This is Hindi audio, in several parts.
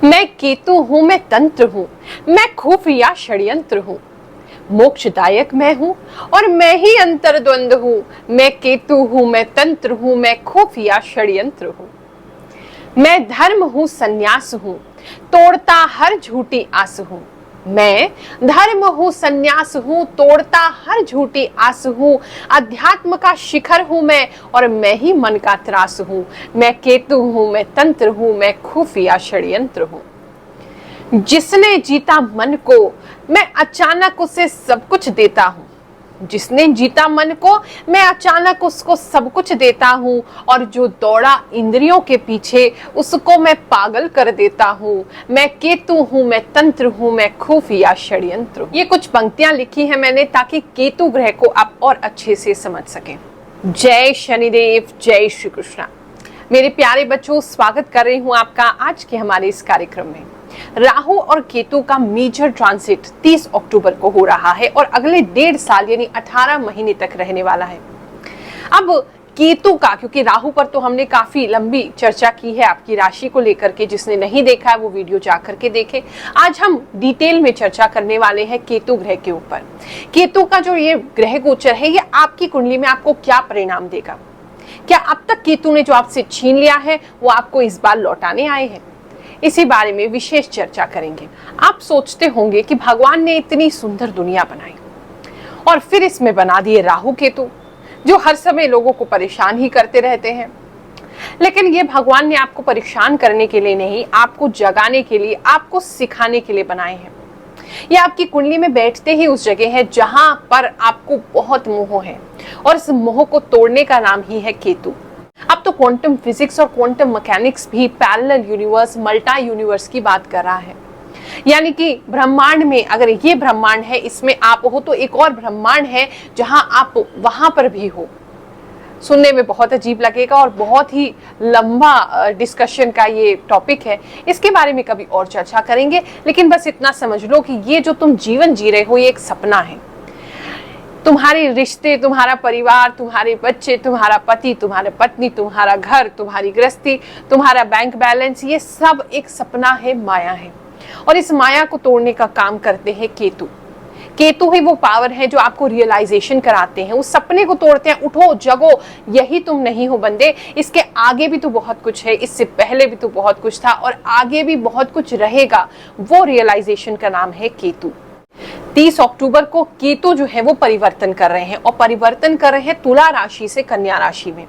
मैं केतु हूं, मैं तंत्र हूं, मैं खुफिया षड्यंत्र हूं। मोक्षदायक मैं हूं और मैं ही अंतर्द्वंद हूं। मैं केतु हूं, मैं तंत्र हूं, मैं खुफिया षड्यंत्र हूं। मैं धर्म हूं, संन्यास हूं, तोड़ता हर झूठी आस हूं। मैं धर्म हूं, संन्यास हूं, तोड़ता हर झूठी आस हूं। अध्यात्म का शिखर हूं मैं और मैं ही मन का त्रास हूं। मैं केतु हूं, मैं तंत्र हूं, मैं खुफिया षड्यंत्र हूं। जिसने जीता मन को मैं अचानक उसे सब कुछ देता हूं। जिसने जीता मन को मैं अचानक उसको सब कुछ देता हूं। और जो दौड़ा इंद्रियों के पीछे उसको मैं पागल कर देता हूं। मैं केतु हूं, मैं तंत्र हूं, मैं खुफिया षड्यंत्र हूं। ये कुछ पंक्तियां लिखी है मैंने ताकि केतु ग्रह को आप और अच्छे से समझ सकें। जय शनिदेव, जय श्री कृष्णा। मेरे प्यारे बच्चों, स्वागत कर रही हूं आपका आज के हमारे इस कार्यक्रम में। राहु और केतु का मेजर ट्रांसिट 30 अक्टूबर को हो रहा है और अगले 1.5 साल यानी 18 महीने तक रहने वाला है। अब केतु का, क्योंकि राहु पर तो हमने काफी लंबी चर्चा की है आपकी राशि को लेकर के, जिसने नहीं देखा है वो वीडियो जाकर के देखे। आज हम डिटेल में चर्चा करने वाले हैं केतु ग्रह के ऊपर। केतु का जो ये ग्रह गोचर है, ये आपकी कुंडली में आपको क्या परिणाम देगा। क्या अब तक केतु ने जो आपसे छीन लिया है वो आपको इस बार लौटाने आए हैं, इसी बारे में विशेष चर्चा करेंगे। आप सोचते होंगे कि भगवान ने इतनी सुंदर दुनिया बनाई और फिर इसमें बना दिए राहु केतु, जो हर समय लोगों को परेशान ही करते रहते हैं। लेकिन ये भगवान ने आपको परेशान करने के लिए नहीं, आपको जगाने के लिए, आपको सिखाने के लिए बनाए हैं। ये आपकी कुंडली में बैठते ही उस जगह है जहां पर आपको बहुत मोह है और इस मोह को तोड़ने का नाम ही है केतु। अब तो क्वांटम फिजिक्स और क्वांटम मैकेनिक्स भी पैरेलल यूनिवर्स, मल्टा यूनिवर्स की बात कर रहा है। यानी कि ब्रह्मांड में अगर ये ब्रह्मांड है, इसमें आप हो, तो एक और ब्रह्मांड है जहां आप वहां पर भी हो। सुनने में बहुत अजीब लगेगा और बहुत ही लंबा डिस्कशन का ये टॉपिक है, इसके बारे में कभी और चर्चा करेंगे। लेकिन बस इतना समझ लो कि ये जो तुम जीवन जी रहे हो ये एक सपना है। तुम्हारे रिश्ते, तुम्हारा परिवार, तुम्हारे बच्चे, तुम्हारा पति, तुम्हारे पत्नी, तुम्हारा घर, तुम्हारी गृहस्थी, तुम्हारा बैंक बैलेंस, ये सब एक सपना है, माया है। और इस माया को तोड़ने का काम करते हैं केतु। केतु ही वो पावर है जो आपको रियलाइजेशन कराते हैं, उस सपने को तोड़ते हैं। उठो, जगो, यही तुम नहीं हो बंदे, इसके आगे भी तो बहुत कुछ है, इससे पहले भी तो बहुत कुछ था और आगे भी बहुत कुछ रहेगा। वो रियलाइजेशन का नाम है केतु। 30 अक्टूबर को केतु जो है वो परिवर्तन कर रहे हैं और परिवर्तन कर रहे हैं तुला राशि से कन्या राशि में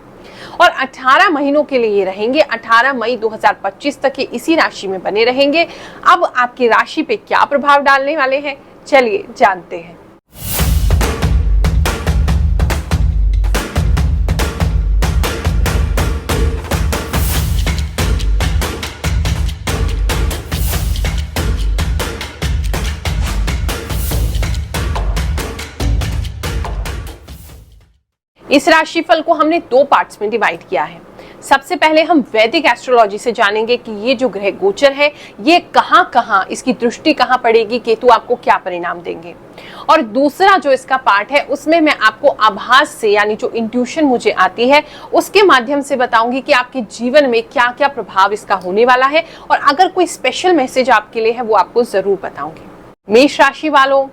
और 18 महीनों के लिए ये रहेंगे। 18 मई 2025 तक ये इसी राशि में बने रहेंगे। अब आपकी राशि पे क्या प्रभाव डालने वाले हैं, चलिए जानते हैं। इस राशिफल को हमने 2 पार्ट्स में डिवाइड किया है। सबसे पहले हम वैदिक एस्ट्रोलॉजी से जानेंगे कि ये जो ग्रह गोचर है ये कहाँ इसकी दृष्टि कहाँ पड़ेगी, केतु आपको क्या परिणाम देंगे। और दूसरा जो इसका पार्ट है उसमें मैं आपको आभास से, यानी जो इंट्यूशन मुझे आती है उसके माध्यम से बताऊंगी कि आपके जीवन में क्या क्या प्रभाव इसका होने वाला है। और अगर कोई स्पेशल मैसेज आपके लिए है वो आपको जरूर बताऊंगी। मेष राशि वालों,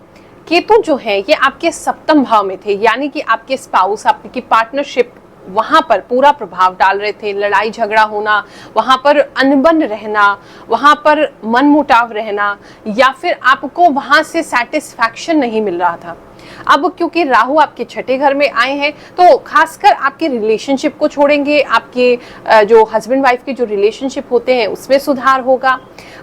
केतु जो है ये आपके सप्तम भाव में थे, यानी कि आपके स्पाउस, आपकी पार्टनरशिप, वहां पर पूरा प्रभाव डाल रहे थे। लड़ाई झगड़ा होना, वहां पर अनबन रहना, वहां पर मनमुटाव रहना, या फिर आपको वहां से सेटिस्फैक्शन नहीं मिल रहा था। अब क्योंकि राहु आपके छठे घर में आए हैं तो खासकर आपके रिलेशनशिप को छोड़ेंगे, आपके जो हस्बैंड वाइफ के जो रिलेशनशिप होते हैं उसमें सुधार होगा।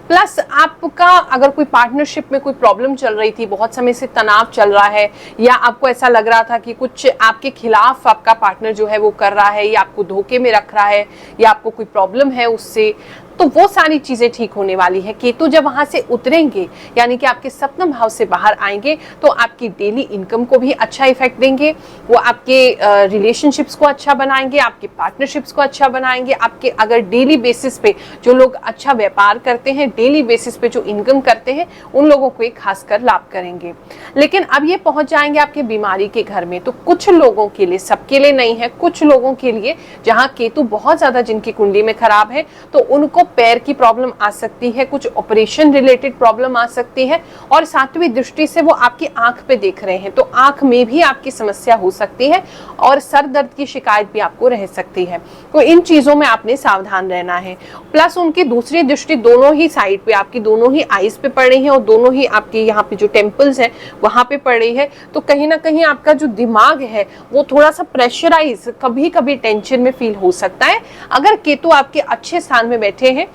प्लस आपका अगर कोई पार्टनरशिप में कोई प्रॉब्लम चल रही थी, बहुत समय से तनाव चल रहा है, या आपको ऐसा लग रहा था कि कुछ आपके खिलाफ आपका पार्टनर जो है वो कर रहा है या आपको धोखे में रख रहा है या आपको कोई प्रॉब्लम है उससे, तो वो सारी चीजें ठीक होने वाली है। केतु जब वहां से उतरेंगे, यानी कि आपके सप्तम भाव से बाहर आएंगे, तो आपकी डेली इनकम को भी अच्छा इफेक्ट देंगे। वो आपके रिलेशनशिप्स को अच्छा बनाएंगे, आपके पार्टनरशिप्स को अच्छा बनाएंगे। आपके अगर डेली बेसिस पे जो लोग अच्छा व्यापार करते हैं, डेली बेसिस पे जो इनकम करते हैं, उन लोगों को एक खासकर लाभ करेंगे। लेकिन अब ये पहुंच जाएंगे आपके बीमारी के घर में, तो कुछ लोगों के लिए, सबके लिए नहीं है, कुछ लोगों के लिए जहां केतु बहुत ज्यादा जिनकी कुंडली में खराब है, तो उनको पैर की प्रॉब्लम आ सकती है, कुछ ऑपरेशन रिलेटेड प्रॉब्लम आ सकती है, और सातवीं दृष्टि से वो आपकी आंख पे देख रहे हैं तो आंख में भी आपकी समस्या हो सकती है और सर दर्द की शिकायत भी आपको रह सकती है। तो इन चीजों में आपने सावधान रहना है। प्लस उनकी दूसरी दृष्टि दोनों ही साइड पे, आपकी दोनों ही आईज पे पड़ रही है और दोनों ही आपके यहाँ पे जो टेम्पल्स है वहां पे पड़ रही है। तो कहीं ना कहीं आपका जो दिमाग है वो थोड़ा सा प्रेशराइज, कभी कभी टेंशन में फील हो सकता है। अगर केतु आपके अच्छे स्थान में बैठे हैं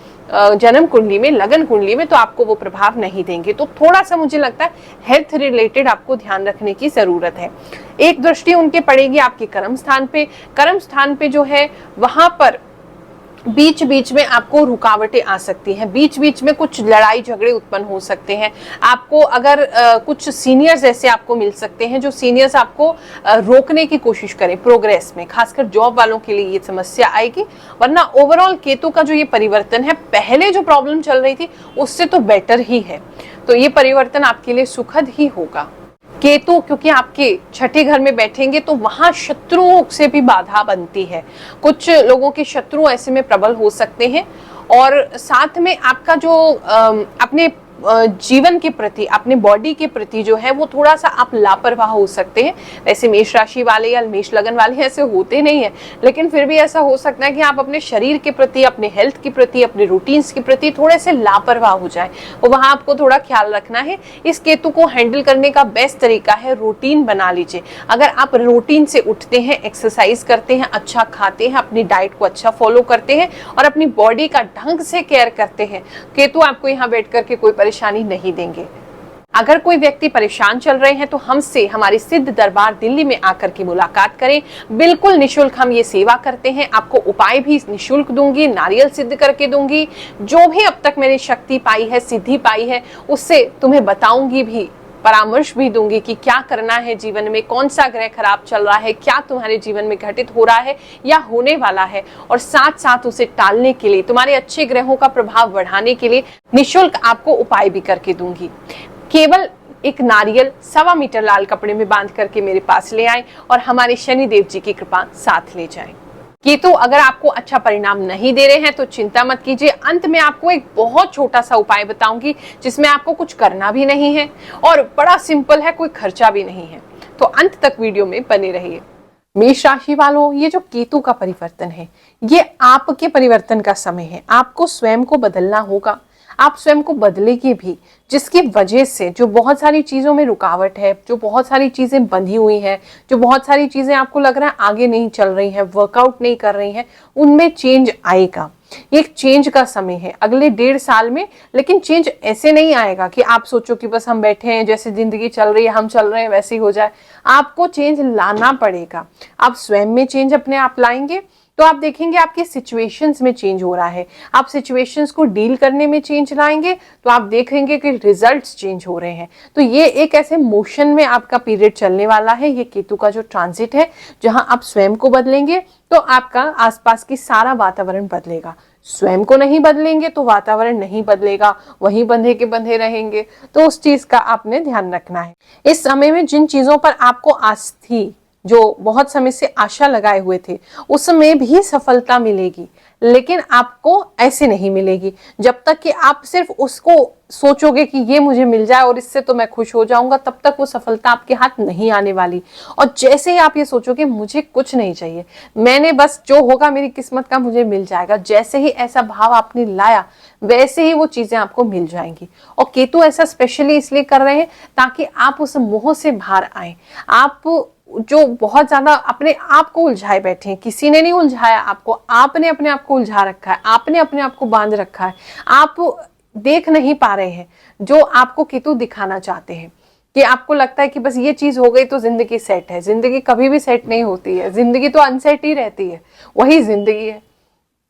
जन्म कुंडली में, लगन कुंडली में, तो आपको वो प्रभाव नहीं देंगे। तो थोड़ा सा मुझे लगता है हेल्थ रिलेटेड आपको ध्यान रखने की जरूरत है। एक दृष्टि उनके पड़ेगी आपके कर्म स्थान पे। कर्म स्थान पे जो है वहां पर बीच बीच में आपको रुकावटें आ सकती हैं, बीच बीच में कुछ लड़ाई झगड़े उत्पन्न हो सकते हैं। आपको अगर कुछ सीनियर्स ऐसे आपको मिल सकते हैं जो सीनियर्स आपको रोकने की कोशिश करें प्रोग्रेस में, खासकर जॉब वालों के लिए ये समस्या आएगी। वरना ओवरऑल केतु का जो ये परिवर्तन है, पहले जो प्रॉब्लम चल रही थी उससे तो बेटर ही है। तो ये परिवर्तन आपके लिए सुखद ही होगा। केतु क्योंकि आपके छठे घर में बैठेंगे तो वहां शत्रुओं से भी बाधा बनती है। कुछ लोगों के शत्रु ऐसे में प्रबल हो सकते हैं, और साथ में आपका जो अपने जीवन के प्रति, अपने बॉडी के प्रति जो है वो थोड़ा सा आप लापरवाह हो सकते हैं। वैसे मेष राशि वाले या मेष लगन वाले ऐसे होते नहीं है, लेकिन फिर भी ऐसा हो सकता है कि आप अपने शरीर के प्रति, अपने हेल्थ के प्रति, अपने रूटीन्स के प्रति थोड़े से लापरवाह हो जाए। तो वहां आपको थोड़ा ख्याल रखना है। इस केतु को हैंडल करने का बेस्ट तरीका है रूटीन बना लीजिए। अगर आप रूटीन से उठते हैं, एक्सरसाइज करते हैं, अच्छा खाते हैं, अपनी डाइट को अच्छा फॉलो करते हैं और अपनी बॉडी का ढंग से केयर करते हैं, केतु आपको यहाँ बैठ करके कोई परेशानी नहीं देंगे। अगर कोई व्यक्ति परेशान चल रहे हैं तो हमसे, हमारे सिद्ध दरबार दिल्ली में आकर के मुलाकात करें। बिल्कुल निशुल्क हम ये सेवा करते हैं। आपको उपाय भी निशुल्क दूंगी, नारियल सिद्ध करके दूंगी। जो भी अब तक मैंने शक्ति पाई है, सिद्धि पाई है, उससे तुम्हें बताऊंगी भी, परामर्श भी दूंगी कि क्या करना है जीवन में, कौन सा ग्रह खराब चल रहा है, क्या तुम्हारे जीवन में घटित हो रहा है या होने वाला है, और साथ साथ उसे टालने के लिए, तुम्हारे अच्छे ग्रहों का प्रभाव बढ़ाने के लिए निशुल्क आपको उपाय भी करके दूंगी। केवल एक नारियल 1.25 मीटर लाल कपड़े में बांध करके मेरे पास ले आए और हमारे शनिदेव जी की कृपा साथ ले जाएं। केतु अगर आपको अच्छा परिणाम नहीं दे रहे हैं तो चिंता मत कीजिए। अंत में आपको एक बहुत छोटा सा उपाय बताऊंगी जिसमें आपको कुछ करना भी नहीं है और बड़ा सिंपल है, कोई खर्चा भी नहीं है। तो अंत तक वीडियो में बने रहिए। मेष राशि वालों, ये जो केतु का परिवर्तन है, ये आपके परिवर्तन का समय है। आपको स्वयं को बदलना होगा। आप स्वयं को बदलेंगे भी, जिसकी वजह से जो बहुत सारी चीजों में रुकावट है, जो बहुत सारी चीजें बंधी हुई हैं, जो बहुत सारी चीजें आपको लग रहा है आगे नहीं चल रही हैं, वर्कआउट नहीं कर रही हैं, उनमें चेंज आएगा। एक चेंज का समय है अगले 1.5 साल में। लेकिन चेंज ऐसे नहीं आएगा कि आप सोचो कि बस हम बैठे हैं, जैसे जिंदगी चल रही है, हम चल रहे हैं, वैसे ही हो जाए। आपको चेंज लाना पड़ेगा। आप स्वयं में चेंज अपने आप लाएंगे तो आप देखेंगे आपके सिचुएशंस में चेंज हो रहा है। आप सिचुएशंस को डील करने में चेंज लाएंगे तो आप देखेंगे कि रिजल्ट्स चेंज हो रहे हैं। तो ये एक ऐसे मोशन में आपका पीरियड चलने वाला है। ये केतु का जो ट्रांजिट है, जहां आप स्वयं को बदलेंगे तो आपका आसपास की सारा वातावरण बदलेगा। स्वयं को नहीं बदलेंगे तो वातावरण नहीं बदलेगा, वहीं बंधे के बंधे रहेंगे। तो उस चीज का आपने ध्यान रखना है। इस समय में जिन चीजों पर आपको आस थी, जो बहुत समय से आशा लगाए हुए थे, उसमें भी सफलता मिलेगी, लेकिन आपको ऐसे नहीं मिलेगी जब तक कि आप सिर्फ उसको सोचोगे कि ये मुझे मिल जाए और इससे तो मैं खुश हो जाऊंगा, तब तक वो सफलता आपके हाथ नहीं आने वाली। और जैसे ही आप ये सोचोगे मुझे कुछ नहीं चाहिए, मैंने बस जो होगा मेरी किस्मत का मुझे मिल जाएगा, जैसे ही ऐसा भाव आपने लाया वैसे ही वो चीजें आपको मिल जाएंगी। और केतु ऐसा स्पेशली इसलिए कर रहे हैं ताकि आप उस मोह से बाहर आए। आप जो बहुत ज्यादा अपने आप को उलझाए बैठे हैं, किसी ने नहीं उलझाया आपको, आपने अपने आप को उलझा रखा है, आपने अपने आप को बांध रखा है। आप देख नहीं पा रहे हैं जो आपको केतु दिखाना चाहते हैं, कि आपको लगता है कि बस ये चीज हो गई तो जिंदगी सेट है। जिंदगी कभी भी सेट नहीं होती है, जिंदगी तो अनसेट ही रहती है। वही जिंदगी है,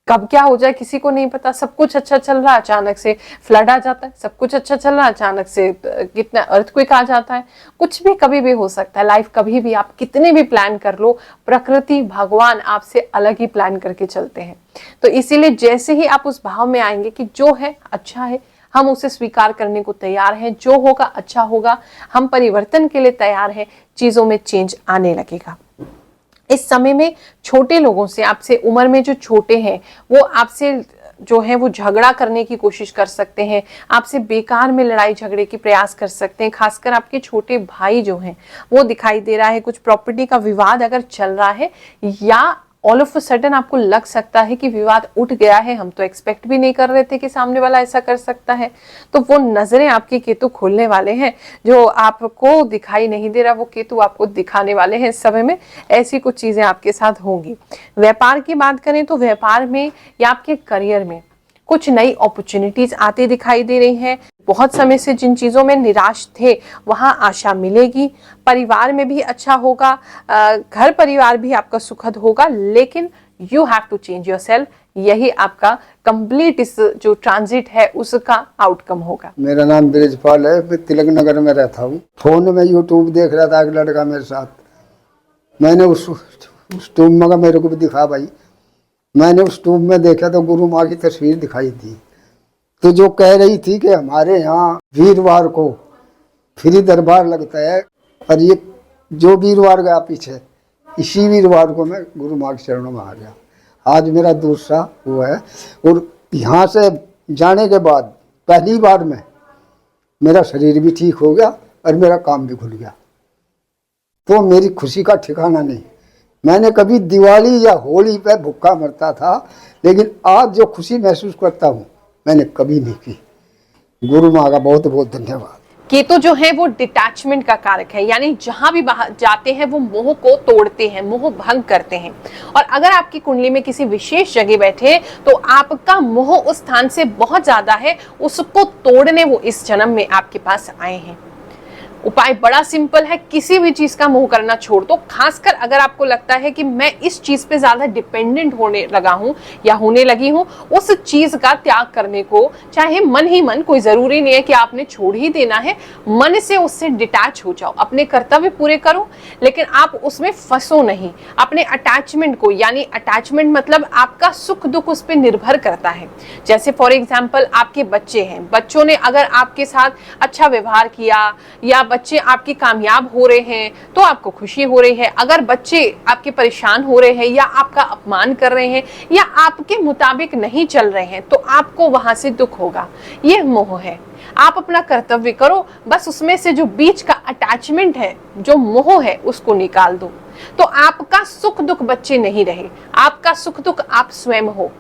कब क्या हो जाए किसी को नहीं पता। सब कुछ अच्छा चल रहा है, अचानक से फ्लड आ जाता है। सब कुछ अच्छा चल रहा है, अचानक से कितना अर्थक्वेक आ जाता है। कुछ भी कभी भी हो सकता है। लाइफ कभी भी, आप कितने भी प्लान कर लो, प्रकृति भगवान आपसे अलग ही प्लान करके चलते हैं। तो इसीलिए जैसे ही आप उस भाव में आएंगे कि जो है अच्छा है, हम उसे स्वीकार करने को तैयार हैं, जो होगा अच्छा होगा, हम परिवर्तन के लिए तैयार हैं, चीजों में चेंज आने लगेगा। इस समय में छोटे लोगों से, आपसे उम्र में जो छोटे हैं, वो आपसे जो है वो झगड़ा करने की कोशिश कर सकते हैं, आपसे बेकार में लड़ाई झगड़े की प्रयास कर सकते हैं। खासकर आपके छोटे भाई जो हैं वो दिखाई दे रहा है, कुछ प्रॉपर्टी का विवाद अगर चल रहा है या ऑल ऑफ अ सडन आपको लग सकता है कि विवाद उठ गया है, हम तो एक्सपेक्ट भी नहीं कर रहे थे कि सामने वाला ऐसा कर सकता है। तो वो नजरें आपके केतु खोलने वाले हैं, जो आपको दिखाई नहीं दे रहा वो केतु आपको दिखाने वाले हैं इस समय में। ऐसी कुछ चीजें आपके साथ होंगी। व्यापार की बात करें तो व्यापार में या आपके करियर में कुछ नई अपॉर्चुनिटीज आती दिखाई दे रही हैं। बहुत समय से जिन चीजों में निराश थे वहां आशा मिलेगी। परिवार में भी अच्छा होगा, घर परिवार भी आपका सुखद होगा, लेकिन you have to change yourself. यही आपका कंप्लीट इस जो ट्रांजिट है उसका आउटकम होगा। मेरा नाम ब्रिजपाल है, मैं तिलक नगर में रहता हूँ। फोन में यूट्यूब देख रहा था, एक लड़का मेरे साथ, मैंने उस ट्यूब में मेरे को भी दिखा भाई, मैंने उस ट्यूब में देखा तो गुरु माँ की तस्वीर दिखाई थी। तो जो कह रही थी कि हमारे यहाँ वीरवार को फ्री दरबार लगता है, और ये जो वीरवार गया पीछे, इसी वीरवार को मैं गुरु माँ के चरणों में आ गया। आज मेरा दूसरा वो है, और यहाँ से जाने के बाद पहली बार में मेरा शरीर भी ठीक हो गया और मेरा काम भी खुल गया। तो मेरी खुशी का ठिकाना नहीं। मैंने कभी दिवाली या होली पे भूखा मरता था, लेकिन आज जो खुशी महसूस करता हूँ मैंने कभी नहीं की। गुरु माँ का बहुत बहुत धन्यवाद। केतु जो है वो डिटैचमेंट का कारक है, यानी जहां भी बाहर जाते हैं वो मोह को तोड़ते हैं, मोह भंग करते हैं। और अगर आपकी कुंडली में किसी विशेष जगह बैठे तो आपका मोह उस स्थान से बहुत ज्यादा है, उसको तोड़ने वो इस जन्म में आपके पास आए हैं। उपाय बड़ा सिंपल है, किसी भी चीज का मोह करना छोड़ दो। खासकर अगर आपको लगता है कि मैं इस चीज पे ज्यादा डिपेंडेंट होने लगा हूं या होने लगी हूं, उस चीज का त्याग करने को, चाहे मन ही मन, कोई जरूरी नहीं है कि आपने छोड़ ही देना है, मन से उससे डिटैच हो जाओ, अपने कर्तव्य पूरे करो, लेकिन आप उसमें फंसो नहीं। अपने अटैचमेंट को, यानी अटैचमेंट मतलब आपका सुख दुख उस पर निर्भर करता है। जैसे फॉर एग्जाम्पल आपके बच्चे हैं, बच्चों ने अगर आपके साथ अच्छा व्यवहार किया या बच्चे आपकी कामयाब हो रहे हैं तो आपको खुशी हो रही है। अगर बच्चे आपके परेशान हो रहे हैं या आपका अपमान कर रहे हैं या आपके मुताबिक नहीं चल रहे हैं तो आपको वहां से दुख होगा। यह मोह है। आप अपना कर्तव्य करो, बस उसमें से जो बीच का अटैचमेंट है, जो मोह है, उसको निकाल दो। तो आपका सुख दुख बच्चे नहीं रहे, आपका सुख दुख आप स्वयं हो,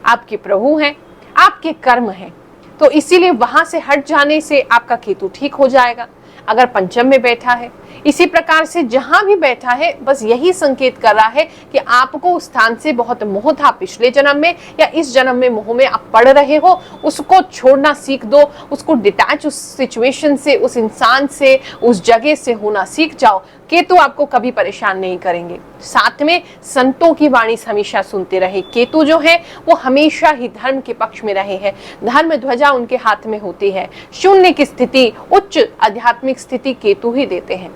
आपके प्रभु हैं, आपके कर्म हैं। तो इसीलिए वहां से हट जाने से आपका केतु ठीक हो जाएगा। अगर पंचम में बैठा है, इसी प्रकार से जहां भी बैठा है, बस यही संकेत कर रहा है कि आपको उस स्थान से बहुत मोह था पिछले जन्म में या इस जन्म में मोह में आप पड़ रहे हो, उसको छोड़ना सीख दो, उसको डिटैच उस सिचुएशन से, उस इंसान से, उस जगह से होना सीख जाओ। केतु आपको कभी परेशान नहीं करेंगे। साथ में संतों की वाणी हमेशा सुनते रहे। केतु जो है वो हमेशा ही धर्म के पक्ष में रहे हैं, धर्म ध्वजा उनके हाथ में होती है। शून्य की स्थिति, उच्च आध्यात्मिक स्थिति केतु ही देते हैं।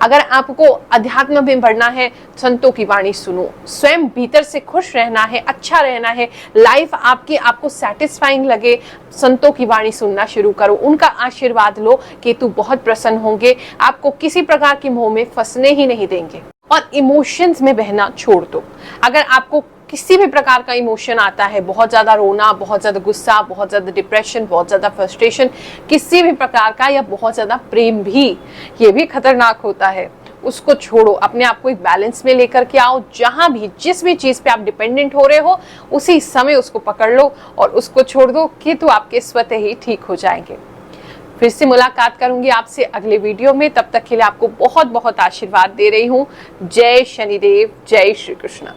अगर आपको अध्यात्म में बढ़ना है, संतों की वाणी सुनो। स्वयं भीतर से खुश रहना है, अच्छा रहना है, लाइफ आपकी आपको सेटिस्फाइंग लगे, संतों की वाणी सुनना शुरू करो, उनका आशीर्वाद लो। केतु बहुत प्रसन्न होंगे, आपको किसी प्रकार की मोह में फंसने ही नहीं देंगे। और इमोशंस में बहना छोड़ दो। अगर आपको किसी भी प्रकार का इमोशन आता है, बहुत ज्यादा रोना, बहुत ज्यादा गुस्सा, बहुत ज्यादा डिप्रेशन, बहुत ज्यादा फ्रस्ट्रेशन, किसी भी प्रकार का, या बहुत ज्यादा प्रेम भी, ये भी खतरनाक होता है, उसको छोड़ो। अपने आप को एक बैलेंस में लेकर के आओ। जहां भी, जिस भी चीज पे आप डिपेंडेंट हो रहे हो, उसी समय उसको पकड़ लो और उसको छोड़ दो, कि तो आपके स्वतः ही ठीक हो जाएंगे। फिर से मुलाकात करूंगी आपसे अगले वीडियो में। तब तक के लिए आपको बहुत बहुत आशीर्वाद दे रही हूँ। जय शनिदेव, जय श्री कृष्ण।